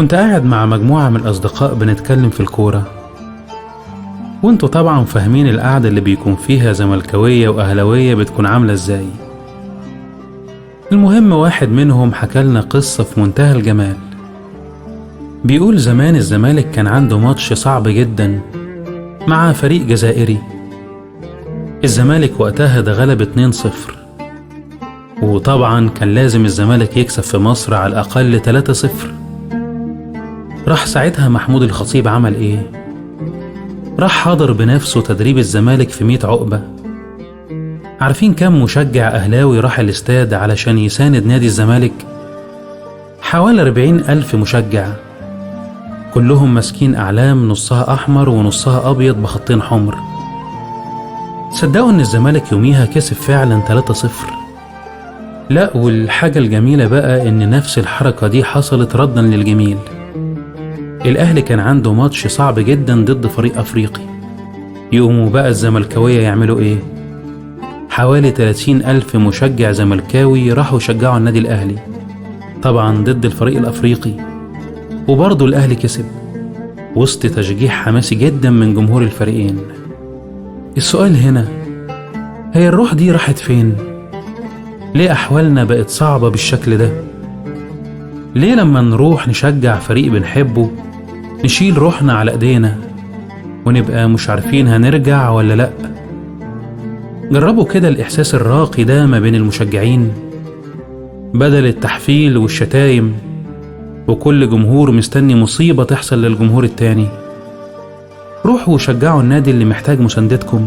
كنت قاعد مع مجموعة من الأصدقاء بنتكلم في الكورة، وانتوا طبعا فاهمين القعدة اللي بيكون فيها زملكاوية وأهلاوية بتكون عاملة ازاي. المهم واحد منهم حكالنا قصة في منتهى الجمال. بيقول زمان الزمالك كان عنده ماتش صعب جدا مع فريق جزائري. الزمالك وقتها ده غلب 2-0، وطبعا كان لازم الزمالك يكسب في مصر على الأقل 3-0. راح ساعتها محمود الخطيب عمل ايه؟ راح حضر بنفسه تدريب الزمالك في 100 عقبة. عارفين كم مشجع أهلاوي راح الاستاد علشان يساند نادي الزمالك؟ حوالي 40,000 مشجع، كلهم ماسكين أعلام نصها أحمر ونصها أبيض بخطين حمر. صدقوا إن الزمالك يوميها كسب فعلا 3-0. لا، والحاجة الجميلة بقى إن نفس الحركة دي حصلت ردا للجميل. الأهلي كان عنده ماتش صعب جدا ضد فريق أفريقي. يقوموا بقى الزملكاوية يعملوا إيه؟ حوالي 30,000 مشجع زملكاوي راحوا يشجعوا النادي الأهلي، طبعا ضد الفريق الأفريقي، وبرضه الأهلي كسب وسط تشجيع حماسي جدا من جمهور الفريقين. السؤال هنا، هي الروح دي راحت فين؟ ليه أحوالنا بقت صعبة بالشكل ده؟ ليه لما نروح نشجع فريق بنحبه نشيل روحنا على ايدينا ونبقى مش عارفين هنرجع ولا لأ؟ جربوا كده الإحساس الراقي ده ما بين المشجعين، بدل التحفيل والشتايم وكل جمهور مستني مصيبة تحصل للجمهور التاني. روحوا وشجعوا النادي اللي محتاج مساندتكم.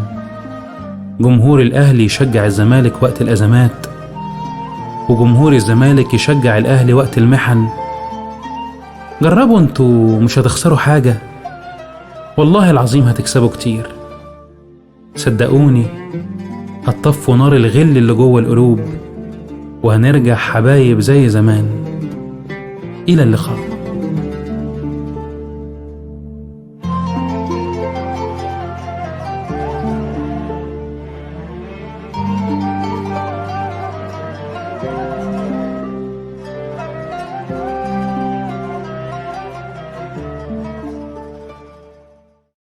جمهور الأهلي يشجع الزمالك وقت الأزمات، وجمهور الزمالك يشجع الأهلي وقت المحن. جربوا انتوا، مش هتخسروا حاجة، والله العظيم هتكسبوا كتير. صدقوني هتطفوا نار الغل اللي جوه القلوب، وهنرجع حبايب زي زمان. إلى اللقاء.